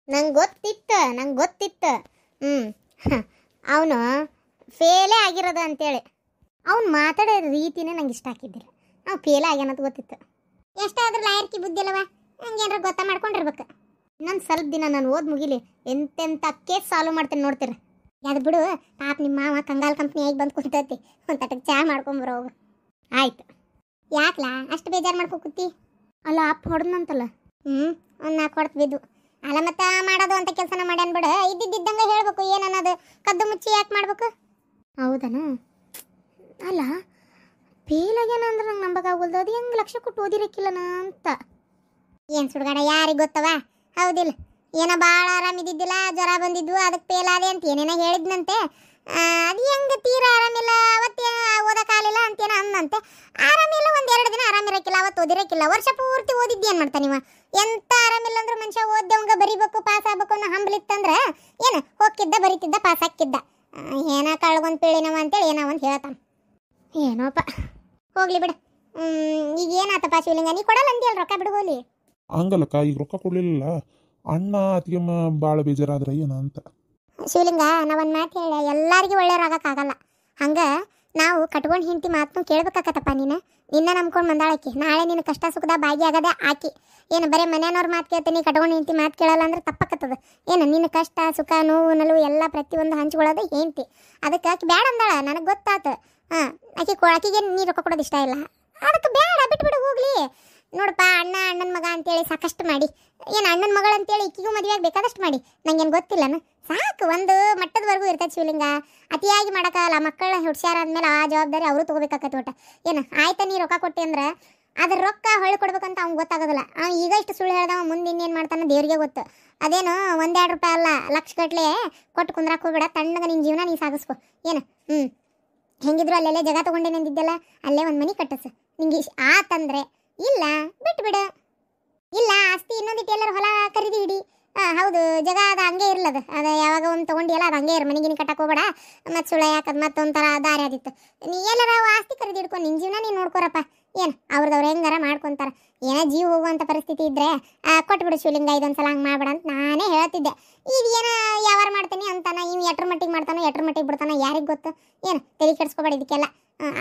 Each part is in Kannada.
ನಂಗೆ ಗೊತ್ತಿತ್ತು. ಅವನು ಫೇಲೇ ಆಗಿರೋದು ಅಂತೇಳಿ ಅವ್ನು ಮಾತಾಡೋ ರೀತಿನೇ ನಂಗೆ ಇಷ್ಟ ಹಾಕಿದ್ದಿಲ್ಲ. ನಾವು ಫೇಲೇ ಆಗ್ಯಾನಂತ ಗೊತ್ತಿತ್ತು. ಎಷ್ಟಾದ್ರೂ ಲಾಯರ್ಕಿ ಬುದ್ಧಿ ಅಲ್ಲವ, ಹಂಗೇನಾರ ಗೊತ್ತಾ ಮಾಡ್ಕೊಂಡಿರ್ಬೇಕು. ಇನ್ನೊಂದು ಸ್ವಲ್ಪ ದಿನ ನಾನು ಓದ್ ಮುಗಿಲಿ ಎಂತೆಂಥ ಕೇಸ್ ಸಾಲ್ವ್ ಮಾಡ್ತೇನೆ ನೋಡ್ತೀರಿ. ಅದು ಬಿಡು, ಪಾಪ ನಿಮ್ಮ ಮಾವ ಕಂಗಾಲ್ ಕಂಪ್ನಿ ಆಗಿ ಬಂದು ಕುಂತೈತಿ, ಒಂದು ತಟಕ್ಕೆ ಚಹಾ ಮಾಡ್ಕೊಂಬರೋ ಹೋಗು. ಆಯ್ತು. ಯಾಕಲಾ ಅಷ್ಟು ಬೇಜಾರು ಮಾಡ್ಕೊಕುತ್ತಿ? ಅಲ್ಲ ಅಪ್ಪ ಹೊಡೆದ್ನಂತಲ್ಲ. ಒಂದು 4 ಹೊಡೆದು ಬಿದ್ದು. ಅಲ್ಲ ಮತ್ತೆ ಮಾಡೋದು ಅಂತ ಕೆಲಸನ ಮಾಡ್ಯಾನ ಬಿಡು. ಇದ್ದಿದ್ದಂಗೆ ಹೇಳ್ಬೇಕು, ಏನನ್ನೋದು ಕದ್ದು ಮುಚ್ಚಿ ಯಾಕೆ ಮಾಡ್ಬೇಕು? ಹೌದನ? ಅಲ್ಲ ಫೇಲ್ ಆಗ್ಯಾನ ಅಂದ್ರೆ ನಂಗೆ ನಂಬಕ್ಕಾಗಲ್ದು. ಅದು ಹೆಂಗೆ ಲಕ್ಷ ಕೊಟ್ಟು ಓದಿರಕ್ಕಿಲ್ಲನ ಅಂತ. ಏನು ಸುಡ್ಗಾಡ, ಯಾರಿಗೆ ಗೊತ್ತವ? ಹೌದಿಲ್ಲ, ಏನೋ ಭಾಳ ಆರಾಮಿದ್ದಿದ್ದಿಲ್ಲ, ಜ್ವರ ಬಂದಿದ್ವು, ಅದಕ್ಕೆ ಫೇಲ್ ಆದೆ ಅಂತ ಏನೇನೋ ಹೇಳಿದ್ನಂತೆ. ಅದು ಹೆಂಗೆ ತೀರಾ ಆರಾಮಿಲ್ಲ, ಅವತ್ತೇನು ಓದಕ್ಕಾಗಲಿಲ್ಲ ಅಂತೇನೋ ಅಂದಂತೆ. ಆರಾಮಿಲ್ಲ, 1-2 ದಿನ ಆರಾಮಿರಕ್ಕಿಲ್ಲ, ಅವತ್ತು ಓದಿರಕ್ಕಿಲ್ಲ. ವರ್ಷ ಪೂರ್ತಿ ಓದಿದ್ದು ಏನು ಮಾಡ್ತಾನೆ ನೀವು? ಎಂತ ಆರಾಮಿಲ್ಲ ಅಂದ್ರೆ ಮನುಷ್ಯ ಓದ್ದವಂಗ ಬರಿಬೇಕು, ಪಾಸ್ ಆಗ್ಬೇಕು ಅನ್ನೋ ಹಂಬಲಿತ್ತಂದ್ರೆ ಏನು ಹೋಗಿದ್ದ, ಬರಿತಿದ್ದ, ಪಾಸ್ ಹಾಕಿದ್ದ. ಏನೋ ಕಳ್ಗೊಂದು ಪೀಳಿನವ ಅಂತೇಳಿ ಏನೋ ಒಂದು ಹೇಳ್ತಾನೆ. ಏನೋಪ್ಪ, ಹೋಗ್ಲಿ ಬಿಡು. ಈಗ ಏನಾತಪ್ಪ ಶಿವಲಿಂಗ, ನೀ ಕೊಡಲ್ಲ ಅಂತೀಯಲ್ಲ ರೊಕ್ಕ, ಬಿಡುಗೋಲಿ. ಹಂಗಲ್ಲಕ್ಕ, ಈಗ ರೊಕ್ಕ ಕೊಡ್ಲಿಲ್ಲ, ಅಣ್ಣ ಅತ್ತಿಗೆಮ್ಮ ಭಾಳ ಬೇಜಾರಾದ್ರೆ ಏನ ಅಂತ. ಶಿವಲಿಂಗ, ನಾವೊಂದು ಮಾತು ಹೇಳ, ಎಲ್ಲರಿಗೂ ಒಳ್ಳೆಯವ್ರಾಗಕ್ಕಾಗಲ್ಲ. ಹಂಗೆ ನಾವು ಕಟ್ಕೊಂಡು ಹೆಂಡತಿ ಮಾತನ್ನು ಕೇಳ್ಬೇಕಾಕತ್ತಪ್ಪ. ನಿನ್ನ ನಂಬ್ಕೊಂಡು ಬಂದಾಳಕಿ, ನಾಳೆ ನಿನ್ನ ಕಷ್ಟ ಸುಖದ ಭಾಗಿಯಾಗದೆ ಆಕಿ. ಏನು ಬರೀ ಮನೆಯವ್ರ ಮಾತು ಕೇಳ್ತೀನಿ, ಕಟ್ಕೊಂಡು ಹೆಂಡತಿ ಮಾತು ಕೇಳಲ್ಲ ಅಂದ್ರೆ ತಪ್ಪಕತ್ತದ. ಏನು ನಿನ್ನ ಕಷ್ಟ ಸುಖ ನೋವು ನಲು ಎಲ್ಲ ಪ್ರತಿಯೊಂದು ಹಂಚ್ಕೊಳ್ಳೋದು ಹೆಂಡತಿ. ಅದಕ್ಕೆ ಆಕಿ ಬೇಡ ಅಂದಾಳ, ನನಗೆ ಗೊತ್ತಾತು. ಆಕಿಗೆ ನೀ ರೊಕ್ಕ ಕೊಡೋದು ಇಷ್ಟ ಇಲ್ಲ, ಅದಕ್ಕೆ ಬೇಡ, ಬಿಟ್ಬಿಡು ಹೋಗ್ಲಿ. ನೋಡಪ್ಪ, ಅಣ್ಣನ ಮಗ ಅಂತೇಳಿ ಸಾಕಷ್ಟು ಮಾಡಿ, ಏನು ಅಣ್ಣನ ಮಗಳು ಅಂತೇಳಿ ಈಕಿಗೂ ಮದುವೆಯಾಗಿ ಬೇಕಾದಷ್ಟು ಮಾಡಿ, ನಂಗೇನು ಗೊತ್ತಿಲ್ಲನ? ಸಾಕು, ಒಂದು ಮಟ್ಟದವರೆಗೂ ಇರ್ತೈತೆ ಶಿವಲಿಂಗ. ಅತಿಯಾಗಿ ಮಾಡೋಕ್ಕಾಗಲ್ಲ. ಮಕ್ಕಳನ್ನ ಹುಡ್ಸ್ಯಾರಾದ್ಮೇಲೆ ಆ ಜವಾಬ್ದಾರಿ ಅವರು ತೊಗೋಬೇಕಾಕತ್ತೆ. ಒಟ್ಟು ಏನು ಆಯ್ತಾ, ನೀ ರೊಕ್ಕ ಕೊಟ್ಟಿ ಅಂದ್ರೆ ಅದ್ರ ರೊಕ್ಕ ಹೊಳ್ಳಿ ಕೊಡ್ಬೇಕಂತ ಅವ್ನಿಗೆ ಗೊತ್ತಾಗೋದಿಲ್ಲ. ಅವ್ನು ಈಗ ಇಷ್ಟು ಸುಳ್ಳು ಹೇಳ್ದವ, ಮುಂದೆ ಇನ್ನೇನು ಮಾಡ್ತಾನೆ ದೇವ್ರಿಗೆ ಗೊತ್ತು. ಅದೇನು 1-2 ರೂಪಾಯಿ ಅಲ್ಲ, ಲಕ್ಷಗಟ್ಟಲೆ ಕೊಟ್ಟು ಕುಂದ್ರಾಕ್ ಹೋಗ್ಬೇಡ. ತಣ್ಣಗೆ ನಿನ್ನ ಜೀವನ ನೀ ಸಾಗಿಸ್ಕೊ. ಏನು ಹೆಂಗಿದ್ರು ಅಲ್ಲೆಲ್ಲೇ ಜಾಗ ತೊಗೊಂಡೇನೆ ಅಂದಿದ್ದೆಲ್ಲ, ಅಲ್ಲೇ ಒಂದು ಮನೆ ಕಟ್ಟಿಸು. ನಿಂಗೆ ಆತಂದ್ರೆ ಇಲ್ಲ, ಬಿಟ್ಬಿಡು. ಇಲ್ಲ ಆಸ್ತಿ ಇನ್ನೊಂದಿಟ್ಟು ಎಲ್ಲರೂ ಹೊಲ ಖರೀದಿ ಇಡಿ. ಹೌದು, ಜಾಗ ಅದು ಹಂಗೆ ಇರ್ಲದು. ಅದು ಯಾವಾಗ ಒಂದು ತೊಗೊಂಡಿಯಲ್ಲ, ಅದು ಹಂಗೆ ಇರು. ಮನೆಗಿನ ಕಟ್ಟಕ್ಕೆ ಹೋಗ್ಬೇಡ, ಮತ್ತು ಸುಳ್ಳು ಯಾಕದು ಮತ್ತೊಂಥರ ದಾರಿ ಆದಿತ್ತು. ನೀ ಎಲ್ಲರ ಆಸ್ತಿ ಖರೀದಿ ಇಡ್ಕೊಂಡು ನಿನ್ನ ಜೀವನ ನೀನು ನೋಡ್ಕೊರಪ್ಪ. ಏನು ಅವ್ರದವ್ರು ಹೆಂಗಾರ ಮಾಡ್ಕೊತಾರೆ. ಏನೋ ಜೀವ ಹೋಗುವಂಥ ಪರಿಸ್ಥಿತಿ ಇದ್ದರೆ ಕೊಟ್ಬಿಡು ಶಿವಲಿಂಗ, ಇದೊಂದ್ಸಲ ಹಂಗೆ ಮಾಡ್ಬೇಡ ಅಂತ ನಾನೇ ಹೇಳ್ತಿದ್ದೆ. ಈಗ ಏನೋ ಯಾವಾರ ಮಾಡ್ತೀನಿ ಅಂತಾನೆ, ಇವು ಎಟ್ರ ಮಟ್ಟಿಗೆ ಮಾಡ್ತಾನೋ ಎಟ್ರ ಮಟ್ಟಿಗೆ ಬಿಡ್ತಾನೋ ಯಾರಿಗೆ ಗೊತ್ತು. ಏನು ತಲೆ ಕೆಡಿಸ್ಕೊಬೇಡ ಇದಕ್ಕೆಲ್ಲ.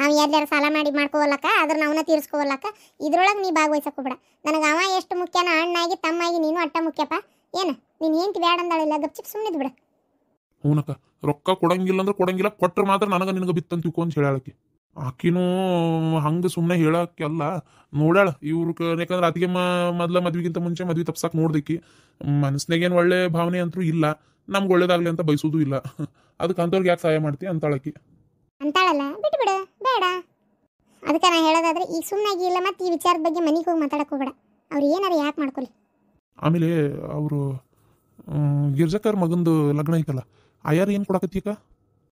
ಅವ ಎಲ್ಲಾರು ಸಾಲ ಮಾಡಿ ಮಾಡ್ಕೋವಲ್ಲಕ್ಕ, ಅದ್ರ ನಾವನ್ನ ತೀರಿಸ್ಕೋವಲ್ಲಕ್ಕ. ಇದ್ರೊಳಗೆ ನೀ ಭಾಗವಹಿಸಕೋಬೇಡ. ನನಗೆ ಅವ ಎಷ್ಟು ಮುಖ್ಯನ, ಅಣ್ಣಾಗಿ ತಮ್ಮಾಗಿ ನೀನು ಅಟ್ಟ ಮುಖ್ಯಪ್ಪ. ಏನು ನೀನು ಹೆಂಡ್ತಿ ಬೇಡ ಅಂದಾಳಿಲ್ಲ, ಗಪ್ಚಿಪ್ ಸುಮ್ಮನೆ ಬಿಡ. ಹೂನಕ್ಕ, ರೊಕ್ಕ ಕೊಡಂಗಿಲ್ಲ ಅಂದ್ರೆ ಕೊಡಂಗಿಲ್ಲ, ಕೊಟ್ರೆ ಮಾತ್ರ ನನಗೆ ನಿನಗೆ ಬಿತ್ತಂತ ತಿಳ್ಕೊಂಡು ಹೇಳಾಳಕಿ. ಆಕಿನೂ ಹಂಗೆ ಸುಮ್ಮನೆ ಹೇಳಕ್ಕೆಲ್ಲ ನೋಡ್ಯಾಳ. ಇವ್ರು ಯಾಕಂದ್ರೆ ಅತಿಗೆ ಮೊದಲ ಮದ್ವಿಗಿಂತ ಮುಂಚೆ ಮದ್ವೆ ತಪ್ಸಕ್ಕೆ ನೋಡ್ದಕ್ಕಿ. ಮನಸ್ಸಿನಾಗೇನು ಒಳ್ಳೆ ಭಾವನೆ ಅಂತೂ ಇಲ್ಲ, ನಮ್ಗೆ ಒಳ್ಳೇದಾಗ್ಲಿ ಅಂತ ಬಯಸೋದು ಇಲ್ಲ. ಅದಕ್ಕೆ ಅಂಥವ್ರಿಗೆ ಯಾಕೆ ಸಹಾಯ ಮಾಡ್ತಿ ಅಂತಾಳಕಿ. ಅಂತಾಳಲ್ಲ, ಬಿಟ್ಬಿಡು, ಬೇಡ. ಅದಕ್ಕೆ ನಾನು ಹೇಳೋದಾದ್ರೆ ಈಗ ಸುಮ್ಮನಾಗಿ ಇಲ್ಲ, ಮತ್ತು ಈ ವಿಚಾರದ ಬಗ್ಗೆ ಮನೆಗೆ ಹೋಗಿ ಮಾತಾಡಕ್ಕೆ ಹೋಗ್ಬೇಡ. ಅವ್ರು ಏನಾರು ಯಾಕೆ ಮಾಡ್ಕೊಳ್ಳಿ. ಆಮೇಲೆ ಅವರು ಗಿರ್ಜಕ್ಕರ್ ಮಗಂದು ಲಗ್ನ ಐತಲ್ಲ, ಆಯಾರ ಏನು ಕೊಡಕತ್ತೀಕ?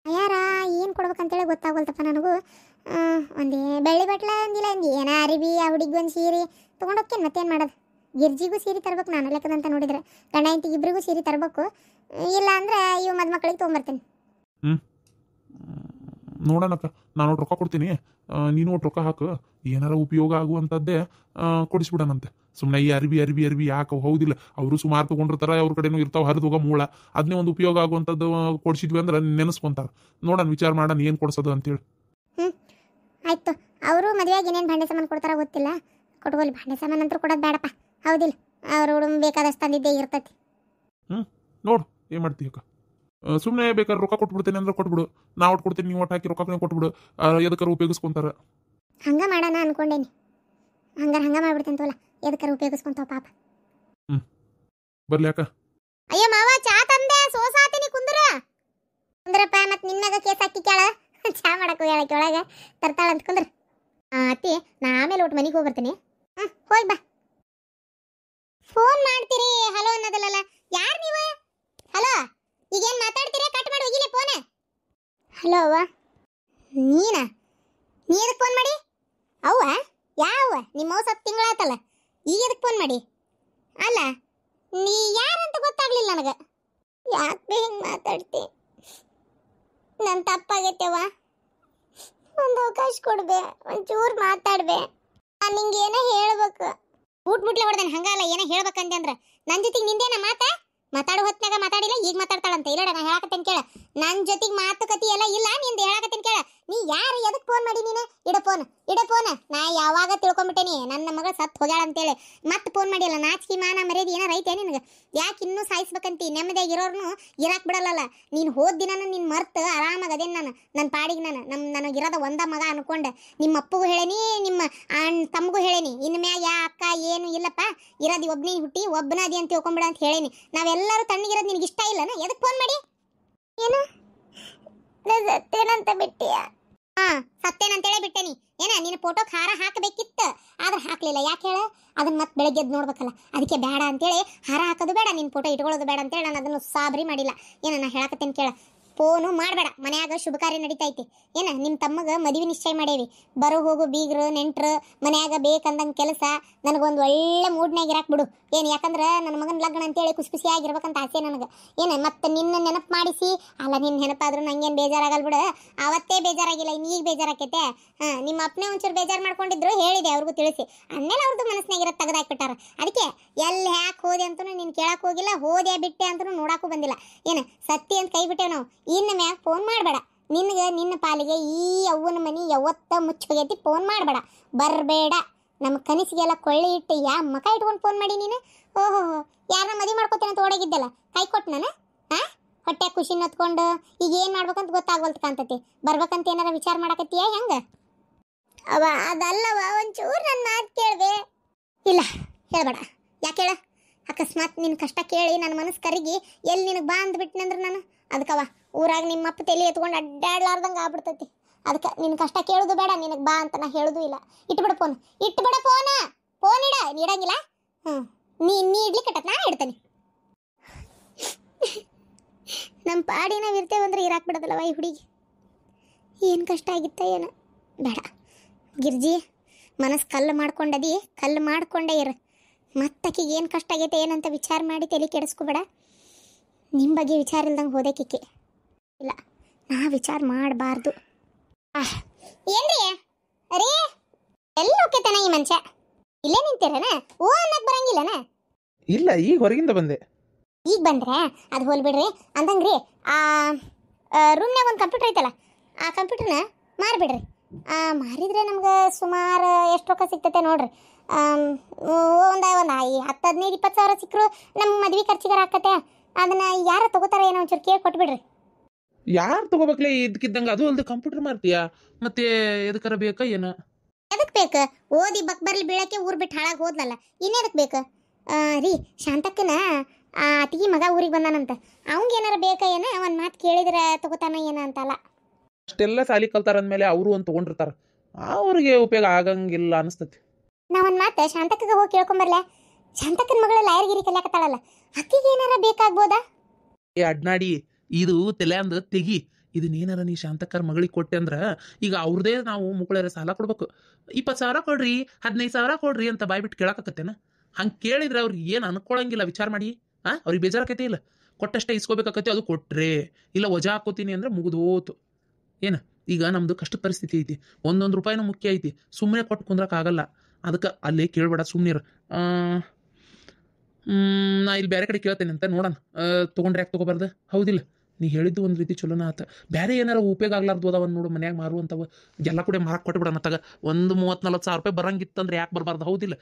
ಆಯಾರ ಏನು ಕೊಡ್ಬೇಕಂತೇಳಿ ಗೊತ್ತಾಗೋಲ್ತಪ್ಪ ನನಗೂ. ಒಂದೇ ಬೆಳ್ಳಿ ಬಟ್ಲ ಅಂದಿಲ್ಲ, ಏನೋ ಅರಿಬಿ, ಆ ಹುಡುಗಿಗೆ ಒಂದು ಸೀರೆ ತೊಗೊಂಡೋಕ್ಕೇನು ಮತ್ತೇನು ಮಾಡೋದು. ಗಿರ್ಜಿಗೂ ಸೀರೆ ತರ್ಬೇಕು ನಾನು ಲೆಕ್ಕದಂತ ನೋಡಿದ್ರೆ. ಗಂಡ ಹೆಂಡತಿಗೆ ಇಬ್ಬರಿಗೂ ಸೀರೆ ತರಬೇಕು. ಇಲ್ಲ ಅಂದ್ರೆ ಇವು ಮದುಮಕ್ಕಳಿಗೆ ತೊಗೊಂಬರ್ತೀನಿ. ನೋಡೋಣಕ್ಕ, ನಾನು ರೊಕ್ಕ ಕೊಡ್ತೀನಿ, ನೀನು ಒಟ್ಟು ರೊಕ್ಕ ಹಾಕು. ಏನಾರ ಉಪಯೋಗ ಆಗುವಂಥದ್ದೇ ಕೊಡಿಸ್ಬಿಡೋಣಂತೆ. ಸುಮ್ಮನೆ ಈ ಅರ್ಬಿ ಯಾಕೆ? ಹೌದಿಲ್ಲ, ಅವರು ಸುಮಾರು ತೊಗೊಂಡಿರ್ತಾರೆ, ಅವ್ರ ಕಡೆನೂ ಇರ್ತಾವೆ ಹರಿದು ಹೋಗೋ ಮೂಳ. ಅದನ್ನೇ ಒಂದು ಉಪಯೋಗ ಆಗುವಂಥದ್ದು ಕೊಡಿಸಿದ್ವಿ ಅಂದ್ರೆ ನೆನೆಸ್ಕೊಂತಾರೆ. ನೋಡೋಣ, ವಿಚಾರ ಮಾಡೋಣ ಏನು ಕೊಡ್ಸೋದು ಅಂತೇಳಿ. ಆಯ್ತು. ಅವರು ಮದುವೆಯಾಗಿ ಏನೇನು ಭಾಂಡೆ ಸಾಮಾನು ಕೊಡ್ತಾರ ಗೊತ್ತಿಲ್ಲ, ಕೊಟ್ಕೊಳ್ಳಿ. ಭಾಂಡೆ ಸಾಮಾನು ಅಂತೂ ಕೊಡೋದು ಬೇಡಪ್ಪ, ಹೌದಿಲ್ಲ? ಅವರು ಬೇಕಾದಷ್ಟು ತಂದಿದ್ದೇ ಇರ್ತೈತಿ. ನೋಡು ಏನು ಮಾಡ್ತೀವಿ ಅಕ್ಕ. ಸುಮ್ಮನೆ ಬೇಕಾದ್ರೆ ರೊಕ್ಕ ಕೊಟ್ಬಿಡ್ತೇನೆ ಅಂದ್ರೆ ಕೊಟ್ಬಿಡು, ನಾ ಒಟ್ಟು ಕೊಡ್ತೀನಿ, ನೀವು ಒಟ್ಟು ಹಾಕಿ ರೊಕ್ಕ ಕೊಟ್ಬಿಡು, ಎದಕ್ಕಾರ ಉಪಯೋಗಿಸ್ಕೊಂತಾರ. ಹಂಗೆ ಮಾಡೋಣ ಅನ್ಕೊಂಡೇನಿ. ಹಂಗೆ ಮಾಡ್ಬಿಡ್ತೇನೆ ತೋಲ, ಎದಕ್ಕಾರ ಉಪಯೋಗಿಸ್ಕೊಂತಾವ ಪಾಪ. ಬರ್ಲಿ ಅಕ್ಕ. ಅಯ್ಯೋ ಮಾವ, ಚಾ ತಂದೆ, ಸೋಸಾತೀನಿ, ಕುಂದ್ರಪ್ಪ. ಮತ್ತೆ ನಿನ್ನಾಗ ಕೇಸ್ ಹಾಕಿ ಕೇಳ, ಚಾ ಮಾಡಕ್ಕೆ ಹೇಳಕ್ಕೆ ಒಳಗೆ ತರ್ತಾಳ ಅಂತ ಕುಂದ್ರ. ಅತ್ತಿ, ನಾ ಆಮೇಲೆ ಒಟ್ಟು ಮನೆಗೆ ಹೋಗಿ ಬರ್ತೀನಿ. ಹೋಗಿ ಬಾ. ಫೋನ್ ಮಾಡ್ತೀರಿ ಹಲೋ ಅನ್ನೋದಲ್ಲ, ಯಾರು ನೀವು? ಹಲೋ, ಈಗೇನು ಮಾತಾಡ್ತೀರಾ? ಕಟ್ ಮಾಡಿ ಹೋಗಿಲ್ಲ ಫೋನ್. ಹಲೋ ಅವ್ವ, ನೀನಾ? ನೀ ಎದಕ್ಕೆ ಫೋನ್ ಮಾಡಿ? ಅವ್ವ ಯಾವ ನಿಮ್ಮ ಅವ್ವ ಸತ್ತು ತಿಂಗಳಾತಲ್ಲ, ಈಗ ಎದಕ್ಕೆ ಫೋನ್ ಮಾಡಿ? ಅಲ್ಲ, ನೀ ಯಾರಂತ ಗೊತ್ತಾಗ್ಲಿಲ್ಲ ನನಗೆ. ಯಾಕೆ ಹಿಂಗೆ ಮಾತಾಡ್ತಿ? ನನ್ನ ತಪ್ಪಾಗೈತೆವ್ವ, ಒಂದು ಅವಕಾಶ ಕೊಡ್ಬೇ, ಒಂಚೂರು ಮಾತಾಡ್ಬೇ. ನಾನು ನಿಂಗೆ ಏನೋ ಹೇಳ್ಬೇಕು. ಊಟ ಮುಟ್ಲೆ ಹೊಡೆದೇನೆ, ಹಂಗಲ್ಲ ಏನೋ ಹೇಳ್ಬೇಕಂದೆ ಅಂದ್ರೆ ನನ್ನ ಜೊತೆಗೆ ನಿಂದೇನ ಮಾತಾ? ಮಾತಾಡೋ ಹೊತ್ನಾಗ ಮಾತಾಡಿಲ್ಲ, ಈಗ ಮಾತಾಡ್ತಾಳಂತ. ಇಲ್ಲ ನಾ ಹೇಳಕತ್ತೇನೆ ಕೇಳ, ನನ್ನ ಜೊತೆಗೆ ಮಾತುಕತೆ ಎಲ್ಲ ಇಲ್ಲ, ನಿಂದು ಹೇಳಕತ್ತೇನೆ ಕೇಳ. ನೀ ಯಾರು ಎದಕ್ಕೆ ಫೋನ್ ಮಾಡಿ ನೀನು? ಇಡ ಫೋನ್. ನಾ ಯಾವಾಗ ತಿಳ್ಕೊಂಬಿಟ್ಟೇನಿ ನನ್ನ ಮಗಳು ಸತ್ತು ಹೋಗ್ಯಾಳ ಅಂತೇಳಿ. ಮತ್ತೆ ಫೋನ್ ಮಾಡಿಲ್ಲ. ನಾಚಿಕೆ ಮಾನ ಮರ್ಯಾದೆ ಏನಾರ ಐತೆ ನಿನಗೆ? ಯಾಕೆ ಇನ್ನೂ ಸಾಯಿಸ್ಬೇಕಂತಿ? ನೆಮ್ಮದಿಯಾಗಿರೋರ್ನು ಇರಾಕ್ ಬಿಡಲ್ಲ. ನೀನು ಹೋದ ದಿನ ನೀನು ಮರ್ತು ಆರಾಮಾಗಿ ಅದೇನು ನನ್ನ ಪಾಡಿಗೆ ನನಗಿರೋದ ಒಂದ ಮಗ ಅನ್ಕೊಂಡೆ. ನಿಮ್ಮ ಅಪ್ಪಗೂ ಹೇಳೇನಿ, ನಿಮ್ಮ ತಮ್ಮಗೂ ಹೇಳೇನಿ, ಇನ್ನು ಮ್ಯಾಗ ಯಾ ಅಕ್ಕ ಏನು ಇಲ್ಲಪ್ಪ, ಇರೋದು ಒಬ್ಬನೇ ಹುಟ್ಟಿ ಒಬ್ಬನ ಅದಿ ಅಂತ ತಿಳ್ಕೊಂಬಿಡ ಅಂತ ಹೇಳೇನಿ. ನಾವೆಲ್ಲರೂ ತಣ್ಣಗಿರೋದು ನಿನಗೆ ಇಷ್ಟ ಇಲ್ಲನ? ಎದಕ್ಕೆ ಫೋನ್ ಮಾಡಿ? ಏನು ಸತ್ತೇನಂತ ಬಿಟ್ಟಿಯ? ಸತ್ತೇನಂತೇಳಿ ಬಿಟ್ಟೇನಿ. ಏನ ನಿನ್ನ ಫೋಟೋಕ್ಕೆ ಹಾರ ಹಾಕಬೇಕಿತ್ತು, ಆದ್ರೆ ಹಾಕ್ಲಿಲ್ಲ. ಯಾಕೆ ಹೇಳ? ಅದನ್ನ ಮತ್ತೆ ಬೆಳಗ್ಗೆ ಎದ್ದು ನೋಡ್ಬೇಕಲ್ಲ, ಅದಕ್ಕೆ ಬೇಡ ಅಂತೇಳಿ ಹಾರ ಹಾಕೋದು ಬೇಡ, ನಿನ್ನ ಫೋಟೋ ಇಟ್ಕೊಳ್ಳೋದು ಬೇಡ ಅಂತೇಳಿ ನಾನು ಅದನ್ನು ಸಾಬರಿ ಮಾಡಿಲ್ಲ. ಏನ ನಾ ಹೇಳಕತ್ತೇನೆ ಕೇಳ, ಫೋನು ಮಾಡಬೇಡ. ಮನ್ಯಾಗ ಶುಭ ಕಾರ್ಯ ನಡೀತೈತಿ. ಏನ ನಿಮ್ಮ ತಮ್ಮಗ ಮದುವೆ ನಿಶ್ಚಯ ಮಾಡೇವಿ. ಬರೋ ಹೋಗು ಬೀಗ್ರು ನೆಂಟ್ರು ಮನ್ಯಾಗ ಬೇಕಂದಂಗೆ ಕೆಲಸ. ನನಗೊಂದು ಒಳ್ಳೆ ಮೂಡ್ನಾಗ ಇರಾಕ್ ಬಿಡು. ಏನು ಯಾಕಂದ್ರೆ ನನ್ನ ಮಗನ ಲಗ್ನ ಅಂತೇಳಿ ಖುಷಿಯಾಗಿರ್ಬೇಕಂತ ಆಸೆ ನನಗೆ. ಏನು ಮತ್ತೆ ನಿನ್ನ ನೆನಪು ಮಾಡಿಸಿ ಅಲ್ಲ, ನಿನ್ನ ನೆನಪಾದ್ರೂ ನಂಗೇನು ಬೇಜಾರಾಗಲ್ಲ ಬಿಡು. ಅವತ್ತೇ ಬೇಜಾರಾಗಿಲ್ಲ, ಇನ್ನು ಈಗ ಬೇಜಾರಾಕೈತೆ. ನಿಮ್ಮ ಅಪ್ಪನೇ ಒಂಚೂರು ಬೇಜಾರು ಮಾಡ್ಕೊಂಡಿದ್ರು, ಹೇಳಿದೆ ಅವ್ರಿಗೂ ತಿಳಿಸಿ. ಆಮೇಲೆ ಅವ್ರದ್ದು ಮನಸ್ಸಿನಾಗಿರೋದು ತೆಗೆದಾಕ್ಬಿಟ್ಟಾರ. ಅದಕ್ಕೆ ಎಲ್ಲಿ ಯಾಕೆ ಹೋದೆ ಅಂತೂ ನೀನು ಕೇಳಕ್ಕೆ ಹೋಗಿಲ್ಲ, ಹೋದೆ ಬಿಟ್ಟೆ ಅಂತೂ ನೋಡಕ್ಕೂ ಬಂದಿಲ್ಲ. ಏನು ಸತ್ತಿ ಅಂತ ಕೈ ಬಿಟ್ಟೇವು ನಾವು. ಇನ್ನು ಮ್ಯಾಗ ಫೋನ್ ಮಾಡಬೇಡ. ನಿನಗೆ ನಿನ್ನ ಪಾಲಿಗೆ ಈ ಅವ್ವನ ಮನೆ ಯಾವತ್ತ ಮುಚ್ಚೋಗೈತಿ. ಫೋನ್ ಮಾಡಬೇಡ, ಬರಬೇಡ. ನಮ್ಮ ಕನಸಿಗೆಲ್ಲ ಕೊಳ್ಳಿ ಇಟ್ಟು ಮಕ ಇಟ್ಕೊಂಡು ಫೋನ್ ಮಾಡಿ ನೀನು. ಓಹೋ, ಯಾರನ್ನ ಮದುವೆ ಮಾಡ್ಕೋತೇನೆ ಅಂತ ಓಡಾಗಿದ್ದಲ್ಲ, ಕೈ ಕೊಟ್ಟು ನಾನು ಹೊಟ್ಟೆ ಖುಷಿ ನತ್ಕೊಂಡು ಈಗ ಏನು ಮಾಡ್ಬೇಕಂತ ಗೊತ್ತಾಗವಲ್ತು ಕಾಣ್ತತಿ. ಬರ್ಬೇಕಂತ ಏನಾರ ವಿಚಾರ ಮಾಡಕತ್ತೀಯ ಹೆಂಗೆ? ಅವ ಅದಲ್ಲವ, ಒಂಚೂರು ನನ್ನ ಮಾತು ಕೇಳ್ವೆ. ಇಲ್ಲ ಹೇಳ್ಬೇಡ. ಯಾಕೆ ಹೇಳ? ಅಕಸ್ಮಾತ್ ನಿನ್ನ ಕಷ್ಟ ಕೇಳಿ ನನ್ನ ಮನಸ್ಸು ಕರಗಿ ಎಲ್ಲಿ ನಿನಗೆ ಬಾ ಅಂದ್ಬಿಟ್ನಂದ್ರೆ ನಾನು ಅದಕ್ಕವ ಊರಾಗ ನಿಮ್ಮಪ್ಪ ತಲೆ ಎತ್ಕೊಂಡು ಅಡ್ಡಾಡ್ಲಾರ್ದಂಗೆ ಆಗ್ಬಿಡ್ತೈತಿ. ಅದಕ್ಕೆ ನಿನ್ನ ಕಷ್ಟ ಕೇಳೋದು ಬೇಡ, ನಿನಗೆ ಬಾ ಅಂತ ನಾ ಹೇಳೋದು ಇಲ್ಲ. ಇಟ್ಬಿಡ ಫೋನ್. ಫೋನ್ ಇಡಂಗಿಲ್ಲ. ನೀ ಇಡ್ಲಿಕ್ಕಟ್ಟತ್ ನಾನು ಇಡ್ತೇನೆ. ನಮ್ಮ ಪಾಡಿನ ಇರ್ತೇವಂದ್ರೆ ಇರಾಕ್ ಬಿಡೋದಲ್ಲವ ಈ ಹುಡುಗಿ. ಏನು ಕಷ್ಟ ಆಗಿತ್ತ ಏನು? ಬೇಡ ಗಿರ್ಜಿ, ಮನಸ್ಸು ಕಲ್ಲು ಮಾಡ್ಕೊಂಡೇ ಇರು. ಮತ್ತಕ್ಕಿಗೆ ಏನು ಕಷ್ಟ ಆಗೈತೆ ಏನಂತ ವಿಚಾರ ಮಾಡಿ ತಲೆ ಕೆಡಿಸ್ಕೋಬೇಡ. ನಿಮ್ಮ ಬಗ್ಗೆ ವಿಚಾರ ಇಲ್ದಂಗೆ ಹೋದಕ್ಕಿಕ್ಕೆ ಇಲ್ಲ, ನಾ ವಿಚಾರ ಮಾಡಬಾರ್ದು. ಏನ್ರಿ ಅರೇ, ಎಲ್ಲ ಹೋಗ್ತಾನ ಈ ಮನುಷ್ಯ? ಇಲ್ಲೇ ನಿಂತಿರನ? ಓ ಅನ್ನಕ್ ಬರಂಗಿಲ್ಲನ? ಇಲ್ಲ, ಈಗ ಹೊರಗಿಂದ ಬಂದೆ. ಈಗ ಬಂದ್ರೆ ಅದು ಹೋಲ್ಬಿಡ್ರಿ. ಅಂದಂಗ್ರಿ ರೂಮ್ನಾಗ ಒಂದು ಕಂಪ್ಯೂಟರ್ ಐತಲ್ಲ, ಆ ಕಂಪ್ಯೂಟರ್ನ ಮಾರಿಬಿಡ್ರಿ. ಮಾರಿದ್ರೆ ನಮ್ಗೆ ಸುಮಾರು ಎಷ್ಟು ರೊಕ್ಕ ಸಿಗ್ತೈತೆ ನೋಡ್ರಿ. ಒಂದು 10-15-20 ಸಾವಿರ ಸಿಕ್ಕರು ನಮ್ಮ ಮದ್ವೆ ಖರ್ಚಿಗಾರ ಆಕತ್ತೆ. ಅದನ್ನ ಯಾರ ತಗೋತಾರ ಏನೋ ಒಂಚೂರು ಕೇಳಿ ಕೊಟ್ಬಿಡ್ರಿ. ಯಾರು ತಗೋಬೇಕಲೇ ಇದಕ್ಕಿದ್ದಂಗೆ? ಅದು ಅಲ್ದೆ ಕಂಪ್ಯೂಟರ್ ಮಾರ್ತೀಯಾ? ಮತ್ತೆ ಎದಕ್ಕಾರ ಬೇಕಾ ಏನು? ಎದಕ್ ಬೇಕು? ಓದಿ ಬರ್ಲಿ ಬೀಳಕ್ಕೆ ಊರ್ ಬಿಟ್ಟು ಹಾಳಾಗಿ ಹೋದ್ಲಲ್ಲ, ಇನ್ನೆದಕ್ ಬೇಕು? ರೀ, ಶಾಂತಕ್ಕನ ಅತಿಗಿ ಮಗ ಊರಿಗೆ ಬಂದಾನಂತ. ಅವಂಗ ಏನಾರ ಬೇಕಾ ಏನ? ಒಂದು ಮಾತು ಕೇಳಿದ್ರೆ ತಗೋತಾನ ಏನ ಅಂತಲ್ಲ. ಅಷ್ಟೆಲ್ಲ ಸಾಲಿ ಕಲ್ತಾರ ಅಂದಮೇಲೆ ಅವರು ಒಂದು ತೊಗೊಂಡಿರ್ತಾರ, ಅವ್ರಿಗೆ ಉಪಯೋಗ ಆಗಂಗಿಲ್ಲ ಅನಿಸ್ತತಿ. ನಾ ಒಂದು ಮಾತು ಶಾಂತಕ್ಕಗೆ ಹೋಗಿ ಕೇಳ್ಕೊಂಬರ್ಲೆ. ಶಾಂತಕ್ಕನ ಮಗಳ ಲಾಯರ್ಗಿರಿ ಕಲಿಯಾಕತ್ತಾಳಲ್ಲ, ಅಕ್ಕಿಗೆ ಏನಾರ ಬೇಕಾಗ್ಬೋದಾ? ಏ ಅಡ್ನಾಡಿ, ಇದು ತಲೆ ಅಂದ ತೆಗಿ. ಇದನ್ನೇನಾರ ನೀ ಶಾಂತಕ್ಕರ ಮಗಳಿಗೆ ಕೊಟ್ಟೆ ಅಂದ್ರೆ ಈಗ ಅವ್ರದೇ ನಾವು ಮುಕ್ಕಳರ ಸಾಲ ಕೊಡ್ಬೇಕು. 20 ಸಾವಿರ ಕೊಡ್ರಿ, 15 ಸಾವಿರ ಕೊಡ್ರಿ ಅಂತ ಬಾಯ್ಬಿಟ್ಟು ಕೇಳಾಕತ್ತೇನ? ಹಂಗೆ ಕೇಳಿದ್ರೆ ಅವ್ರಿಗೆ ಏನು ಅನ್ಕೊಳಂಗಿಲ್ಲ. ವಿಚಾರ ಮಾಡಿ. ಅವ್ರಿಗೆ ಬೇಜಾರಾಕೈತಿ ಇಲ್ಲ? ಕೊಟ್ಟಷ್ಟೇ ಇಸ್ಕೋಬೇಕಾಕತಿ. ಅದು ಕೊಟ್ರೆ ಇಲ್ಲ ವಜಾ ಹಾಕೋತೀನಿ ಅಂದ್ರೆ ಮುಗಿದು ಹೋತು. ಏನು ಈಗ ನಮ್ದು ಕಷ್ಟದ ಪರಿಸ್ಥಿತಿ ಐತಿ, ಒಂದೊಂದು ರೂಪಾಯಿನೂ ಮುಖ್ಯ ಐತಿ. ಸುಮ್ಮನೆ ಕೊಟ್ಟು ಕುಂದ್ರಕ್ಕಾಗಲ್ಲ. ಅದಕ್ಕೆ ಅಲ್ಲೇ ಕೇಳಬೇಡ, ಸುಮ್ಮನಿರು. ನಾ ಇಲ್ಲಿ ಬೇರೆ ಕಡೆ ಕೇಳ್ತೇನೆ ಅಂತ ನೋಡೋಣ. ತೊಗೊಂಡ್ರೆ ಯಾಕೆ ತೊಗೋಬಾರ್ದು? ಹೌದಿಲ್ಲ? ನೀ ಹೇಳಿದ್ದು ಒಂದು ರೀತಿ ಚಲೋನ ಆತ. ಬೇರೆ ಏನಾರ ಉಪಯೋಗ ಆಗ್ಲಾರ್ದು ಅದಾವ ನೋಡು ಮನ್ಯಾಗ ಮಾರುವಂಥವು ಎಲ್ಲ ಕೂಡ ಮಾರಕ್ಕೆ ಕೊಟ್ಬಿಡೋಣ. ತಗ ಒಂದು 30-40 ಸಾವಿರ ರೂಪಾಯಿ ಬರಂಗಿತ್ತಂದ್ರೆ ಯಾಕೆ ಬರಬಾರ್ದು? ಹೌದಿಲ್ಲ?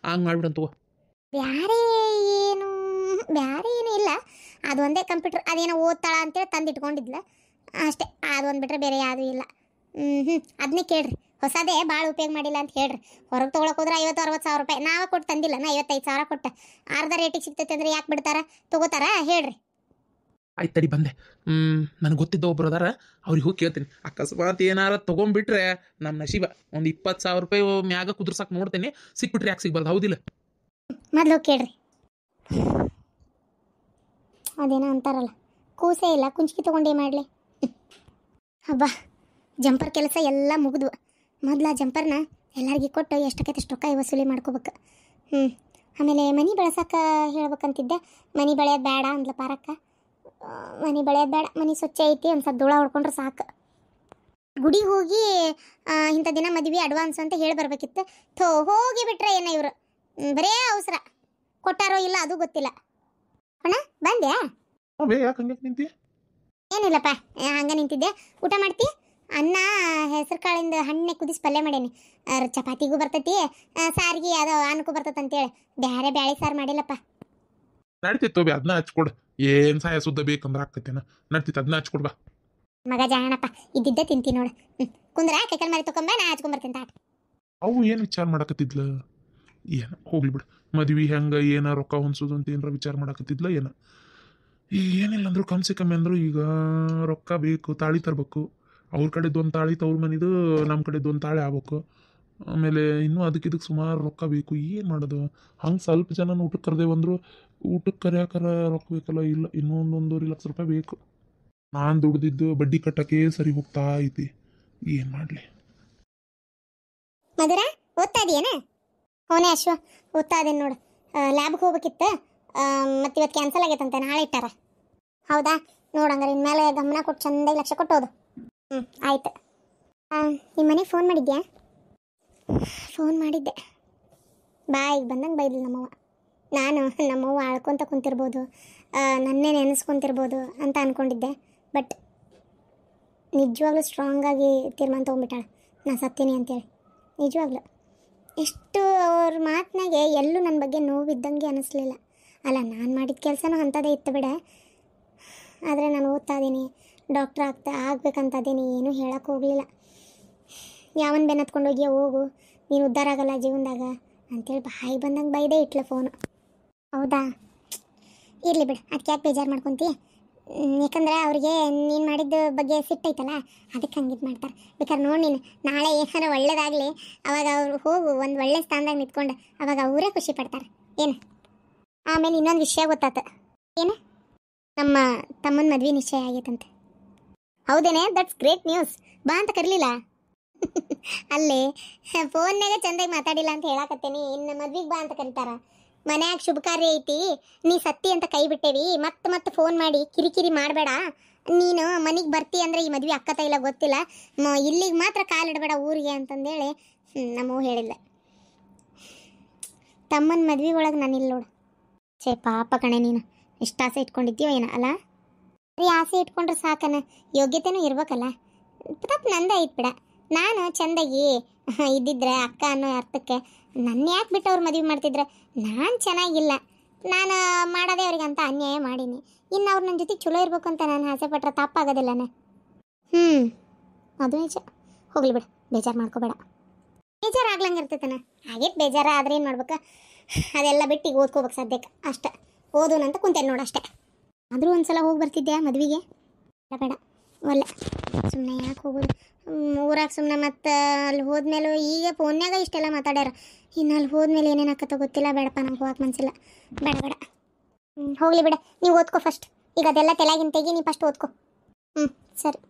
ಹಂಗೆ ಮಾಡ್ಬಿಡಂತವ. ಬ್ಯಾರೆ ಏನು ಇಲ್ಲ, ಅದು ಒಂದೇ ಕಂಪ್ಯೂಟರ್. ಅದೇನೋ ಓದ್ತಾಳ ಅಂತೇಳಿ ತಂದು ಇಟ್ಕೊಂಡಿದ್ಲ ಅಷ್ಟೇ. ಅದೊಂದು ಬಿಟ್ರೆ ಬೇರೆ ಯಾವುದೂ ಇಲ್ಲ. ಅದನ್ನೇ ಕೇಳ್ರಿ. ಹೊಸದೇ ಭಾಳ ಉಪಯೋಗ ಮಾಡಿಲ್ಲ ಅಂತ ಹೇಳ್ರಿ. ಹೊರಗೆ ತೊಗೊಳಕ್ಕೆ ಹೋದ್ರೆ 50-60 ಸಾವಿರ ರೂಪಾಯಿ ನಾವೇ ಕೊಟ್ಟು ತಂದಿಲ್ಲ. ನಾ 55 ಸಾವಿರ ಕೊಟ್ಟೆ. ಅರ್ಧ ರೇಟಿಗೆ ಸಿಗ್ತೈತೆ ಅಂದ್ರೆ ಯಾಕೆ ಬಿಡ್ತಾರ? ತೊಗೋತಾರ ಹೇಳ್ರಿ. ಆಯ್ತು ತಡಿ ಬಂದೆ. ನನಗೆ ಗೊತ್ತಿದ್ದ ಒಬ್ರು ಅದಾರ, ಅವ್ರಿಗೆ ಹೋಗಿ ಕೇಳ್ತೀನಿ. ಅಕಸ್ಮಾತ್ ಏನಾರ ತೊಗೊಂಡ್ಬಿಟ್ರೆ ನಮ್ಮ ನಶೀಬ. ಒಂದು 20 ಸಾವಿರ ರೂಪಾಯಿ ಮ್ಯಾಗ ಕುದುರ್ಸಕ್ಕೆ ನೋಡ್ತೇನೆ. ಸಿಕ್ಬಿಟ್ರೆ ಯಾಕೆ ಸಿಗ್ಬಾರ್ದು? ಹೌದಿಲ್ಲ? ಮೊದ್ಲು ಹೋಗಿ ಕೇಳ್ರಿ. ಅದೇನೋ ಅಂತಾರಲ್ಲ, ಕೂಸೇ ಇಲ್ಲ ಕುಂಚಿಗೆ ತೊಗೊಂಡೇ ಮಾಡಲಿ. ಹಬ್ಬ, ಜಂಪರ್ ಕೆಲಸ ಎಲ್ಲ ಮುಗಿದ್ವು. ಮೊದಲ ಜಂಪರ್ನ ಎಲ್ಲರಿಗೆ ಕೊಟ್ಟು ಎಷ್ಟಕ್ಕೈತೆ ಅಷ್ಟು ರೊಕ್ಕ ವಸೂಲಿ ಮಾಡ್ಕೋಬೇಕು. ಆಮೇಲೆ ಮನೆ ಬೆಳೆಸಕ್ಕೆ ಹೇಳ್ಬೇಕಂತಿದ್ದೆ. ಮನೆ ಬೆಳೆಯೋದು ಬೇಡ ಅಂದ್ಲ ಪಾರಕ್ಕ. ಮನೆ ಬೆಳೆಯೋದು ಬೇಡ, ಮನೆ ಸ್ವಚ್ಛ ಐತಿ, ಒಂದು ಸ್ವಲ್ಪ ಧೂಳ ಹೊಡ್ಕೊಂಡ್ರೆ ಸಾಕು. ಗುಡಿಗೆ ಹೋಗಿ ಇಂಥ ದಿನ ಮದುವೆ ಅಡ್ವಾನ್ಸ್ ಅಂತ ಹೇಳಿ ಬರ್ಬೇಕಿತ್ತು. ಹೋಗಿ ಬಿಟ್ರೆ ಏನೋ ಇವರು ಬರೇ ಅವಸರ. ಕೊಟ್ಟಾರೋ ಇಲ್ಲ ಅದು ಗೊತ್ತಿಲ್ಲ. ಅಣ್ಣ ಬಂದ್ಯಾ? ಬೇ ಯಾಕೆ ಹಂಗೆ ನಿಂತಿ? ಏನಿಲ್ಲಪ್ಪ, ಹಂಗ ನಿಂತಿದ್ದೆ. ಊಟ ಮಾಡ್ತಿ? ಅನ್ನ ಹೆಸರು ಕಾಳಿಂದ ಹಣ್ಣೆ ಕುದಿಸಿ ಪಲ್ಯ ಮಾಡೇನಿ. ಚಪಾತಿಗೂ ಬರ್ತೈತಿ, ಸಾರಿಗೆ ಅದು ಅನ್ನಕ್ಕೂ ಬರ್ತೈತೆ ಅಂತೇಳಿ ಬೇರೆ ಬ್ಯಾಳಿ ಸಾರು ಮಾಡಿಲ್ಲಪ್ಪ. ನಡಿತಿತ್ತು ಬೇ, ಅದನ್ನ ಹಚ್ಕೊಡು. ಏನ್ ಸಹಾಯ ಸುದ್ದ ಬೇಕಂದ್ರೆ ಹಾಕತ್ತೇನ, ನಡ್ತಿತ್ತು ಅದನ್ನ ಹಚ್ಕೊಡ್ ಬಾ. ಮಗ ಜಾಣಪ್ಪ, ಇದ್ದಿದ್ದೆ ತಿಂತಿ ನೋಡು. ಕುಂದ್ರ ಕೈಕಲ್ ಮಾರಿ ತಕೊಂಬ, ನಾ ಹಚ್ಕೊಂಬರ್ತೀನಿ ತಾಟ. ಅವು ಏನು ವಿಚಾರ ಮಾಡಕತ್ತಿದ್ಲ? ಏನ ಹೋಗ್ಲಿ ಬಿಡು. ಮದ್ವಿ ಹೆಂಗ ಏನ ರೊಕ್ಕ ಹೊಂದ್ಸೋದು ಅಂತ ಏನಾರ ವಿಚಾರ ಮಾಡಕತ್ತಿದ್ಲ ಏನ? ಏನಿಲ್ಲ ಅಂದ್ರು ಕಮ್ಸೆ ಕಮ್ಮಿ ಅಂದ್ರು ಈಗ ರೊಕ್ಕ ಬೇಕು, ತಾಳಿ ತರ್ಬೇಕು. ಅವ್ರ ಕಡೆದು ಒಂದು ತಾಳಿ, ತವ್ರ ಮನಿದು ನಮ್ಮ ಕಡೆದು ಒಂದು ತಾಳಿ ಆಗ್ಬೇಕು. ಆಮೇಲೆ ಇನ್ನೂ ಅದಕ್ಕೆ ಸುಮಾರು ರೊಕ್ಕ ಬೇಕು. ಏನು ಮಾಡೋದು? ಹಂಗೆ ಸ್ವಲ್ಪ ಜನ ಊಟಕ್ಕೆ ಕರೆದೇವಂದ್ರು ಊಟಕ್ಕೆ ಕರೆಯಾಕರ ರೊಕ್ಕ ಬೇಕಲ್ಲ. ಇಲ್ಲ, ಇನ್ನೂ ಒಂದೂವರೆ ಲಕ್ಷ ರೂಪಾಯಿ ಬೇಕು. ನಾನು ದುಡ್ದಿದ್ದು ಬಡ್ಡಿ ಕಟ್ಟಕ್ಕೆ ಸರಿ ಹೋಗ್ತಾ ಐತಿ. ಏನು ಮಾಡಲಿ? ಮಧುರ, ಓದ್ತಾ ಇದೀಯೇನ? ಹೋನೆ ಅಶ್ವ, ಓದ್ತಾ ಇದೇನು ನೋಡು. ಲ್ಯಾಬ್ಗೆ ಹೋಗ್ಬೇಕಿತ್ತು, ಮತ್ತು ಇವತ್ತು ಕ್ಯಾನ್ಸಲ್ ಆಗೈತಂತೆ, ನಾಳೆ ಇಟ್ಟಾರ. ಹೌದಾ? ನೋಡಂಗಾರೆ ಇನ್ಮೇಲೆ ಗಮನ ಕೊಟ್ಟು ಚಂದಾಗಿ ಲಕ್ಷ ಕೊಟ್ಟೋದು. ಆಯ್ತು. ನಿಮ್ಮ ಮನೆಗೆ ಫೋನ್ ಮಾಡಿದ್ಯಾ? ಫೋನ್ ಮಾಡಿದ್ದೆ. ಈಗ ಬಂದಂಗೆ ಬೈದಿಲ್ಲ ನಮ್ಮವ್ವ. ನಾನು ನಮ್ಮವ್ವ ಆಳ್ಕೊತ ಕುಂತಿರ್ಬೋದು, ನನ್ನೇ ನೆನೆಸ್ಕೊತಿರ್ಬೋದು ಅಂತ ಅಂದ್ಕೊಂಡಿದ್ದೆ. ಬಟ್ ನಿಜವಾಗ್ಲೂ ಸ್ಟ್ರಾಂಗಾಗಿ ತೀರ್ಮಾನ ತೊಗೊಂಡ್ಬಿಟ್ಟಾಳೆ, ನಾ ಸತ್ತೀನಿ ಅಂತೇಳಿ. ನಿಜವಾಗ್ಲೂ ಎಷ್ಟು ಅವ್ರ ಮಾತಿನಾಗೆ ಎಲ್ಲೂ ನನ್ನ ಬಗ್ಗೆ ನೋವಿದ್ದಂಗೆ ಅನ್ನಿಸ್ಲಿಲ್ಲ. ಅಲ್ಲ, ನಾನು ಮಾಡಿದ ಕೆಲಸನೂ ಅಂಥದ್ದೇ ಇತ್ತು ಬಿಡ. ಆದರೆ ನಾನು ಓದ್ತಾ ಇದ್ದೀನಿ, ಡಾಕ್ಟ್ರ್ ಆಗ್ಬೇಕಂತದೀನಿ, ಏನೂ ಹೇಳಕ್ಕೆ ಹೋಗಲಿಲ್ಲ. ಯಾವನ್ ಬೆನ್ನ ಹತ್ಕೊಂಡೋಗಿಯೋ ಹೋಗು, ನೀನು ಉದ್ಧಾರ ಆಗಲ್ಲ ಜೀವನದಾಗ ಅಂತೇಳಿ ಬಾಯಿ ಬಂದಂಗೆ ಬೈದೇ ಇಟ್ಲ ಫೋನು. ಹೌದಾ? ಇರಲಿ ಬಿಡು, ಅದಕ್ಕೆ ಯಾಕೆ ಬೇಜಾರು ಮಾಡ್ಕೊತಿ? ಯಾಕಂದ್ರೆ ಅವ್ರಿಗೆ ನೀನು ಮಾಡಿದ್ದ ಬಗ್ಗೆ ಸಿಟ್ಟೈತಲ್ಲ, ಅದಕ್ಕೆ ಹಂಗಿದ್ದು ಮಾಡ್ತಾರೆ. ಬೇಕಾದ್ರೆ ನೋಡಿ ನೀನು ನಾಳೆ ಏನಾರ ಒಳ್ಳೇದಾಗಲಿ, ಅವಾಗ ಅವ್ರು ಹೋಗು ಒಂದು ಒಳ್ಳೆ ಸ್ಥಾನದಾಗ ನಿಂತ್ಕೊಂಡು, ಅವಾಗ ಅವರೇ ಖುಷಿ ಪಡ್ತಾರೆ. ಏನು? ಆಮೇಲೆ ಇನ್ನೊಂದು ವಿಷಯ ಗೊತ್ತಾತ. ಏನು? ನಮ್ಮ ತಮ್ಮನ ಮದುವೆ ನಿಶ್ಚಯ ಆಗೈತಂತೆ. ಹೌದೇನೆ? That's great news. ಬಾ ಅಂತ ಕರೀಲಿಲ್ಲ? ಅಲ್ಲಿ ಫೋನ್ನಾಗ ಚಂದಾಗಿ ಮಾತಾಡಿಲ್ಲ ಅಂತ ಹೇಳಕತ್ತೇನಿ, ಇನ್ನು ಮದ್ವಿಗೆ ಬಾ ಅಂತ ಕರೀತಾರ. ಮನ್ಯಾಗ ಶುಭ ಕಾರ್ಯ ಐತಿ, ನೀ ಸತ್ತಿ ಅಂತ ಕೈ ಬಿಟ್ಟೇವಿ, ಮತ್ತೆ ಫೋನ್ ಮಾಡಿ ಕಿರಿಕಿರಿ ಮಾಡಬೇಡ, ನೀನು ಮನೆಗೆ ಬರ್ತಿ ಅಂದರೆ ಈ ಮದ್ವೆ ಅಕ್ಕತ ಇಲ್ಲ ಗೊತ್ತಿಲ್ಲ, ಇಲ್ಲಿಗೆ ಮಾತ್ರ ಕಾಲಿಡಬೇಡ ಊರಿಗೆ ಅಂತಂದೇಳಿ ನಮ್ಮವ್ವ ಹೇಳಿಲ್ಲ. ತಮ್ಮನ ಮದ್ವೆ ಒಳಗೆ ನಾನು ಇಲ್ಲಿ ನೋಡು. ಛೇ ಪಾಪ ಕಣೆ, ನೀನು ಎಷ್ಟು ಆಸೆ ಇಟ್ಕೊಂಡಿದ್ದೀಯೋ ಏನೋ ಅಲ್ಲ? ಈ ಆಸೆ ಇಟ್ಕೊಂಡ್ರೆ ಸಾಕನ, ಯೋಗ್ಯತೆನೂ ಇರ್ಬೇಕಲ್ಲ. ತಪ್ಪು ನಂದೇ ಐತ್ ಬಿಡ. ನಾನು ಚೆಂದಾಗಿ ಇದ್ದಿದ್ರೆ ಅಕ್ಕ ಅನ್ನೋ ಅರ್ಥಕ್ಕೆ ನನ್ನ ಯಾಕೆ ಬಿಟ್ಟು ಅವ್ರು ಮದುವೆ ಮಾಡ್ತಿದ್ರೆ? ನಾನು ಚೆನ್ನಾಗಿಲ್ಲ, ನಾನು ಮಾಡೋದೇ ಅವ್ರಿಗೆ ಅಂತ ಅನ್ಯಾಯ ಮಾಡೀನಿ. ಇನ್ನು ಅವ್ರು ನನ್ನ ಜೊತೆ ಚಲೋ ಇರಬೇಕು ಅಂತ ನಾನು ಆಸೆ ಪಟ್ರೆ ತಪ್ಪಾಗೋದಿಲ್ಲನೆ? ಅದು ನಿಜ. ಹೋಗ್ಲಿ ಬಿಡು, ಬೇಜಾರು ಮಾಡ್ಕೋಬೇಡ. ಬೇಜಾರು ಆಗ್ಲಂಗೆ ಇರ್ತೈತನ, ಹಾಗೆ ಬೇಜಾರು ಆದರೆ ಏನು ಮಾಡ್ಬೇಕು? ಅದೆಲ್ಲ ಬಿಟ್ಟು ಈಗ ಓದ್ಕೋಬೇಕು ಸದ್ಯಕ್ಕೆ ಅಷ್ಟೆ. ಓದೋನಂತ ಕುಂತೇನೆ ನೋಡು ಅಷ್ಟೇ. ಆದರೂ ಒಂದ್ಸಲ ಹೋಗಿ ಬರ್ತಿದ್ದೆ ಮದುವೆಗೆ. ಬೇಡ ಒಳ್ಳೆ ಸುಮ್ಮನೆ ಯಾಕೆ ಹೋಗೋದು ಊರಾಗ ಸುಮ್ಮನೆ. ಮತ್ತು ಅಲ್ಲಿ ಹೋದ್ಮೇಲೂ ಈಗ ಫೋನ್ಯಾಗ ಇಷ್ಟೆಲ್ಲ ಮಾತಾಡ್ಯಾರ, ಇನ್ನು ಅಲ್ಲಿ ಹೋದ್ಮೇಲೆ ಏನೇನು ಆಕತ್ತೋ ಗೊತ್ತಿಲ್ಲ. ಬೇಡಪ್ಪ, ನಂಗೆ ಹೋಗಕ್ಕೆ ಮನಸ್ಸಿಲ್ಲ. ಬೇಡ. ಹೋಗಲಿ ಬಿಡ, ನೀವು ಓದ್ಕೋ ಫಸ್ಟ್. ಈಗ ಅದೆಲ್ಲ ತಲೆಗಿನ ತೆಗಿ, ನೀ ಫಸ್ಟ್ ಓದ್ಕೋ. ಸರಿ.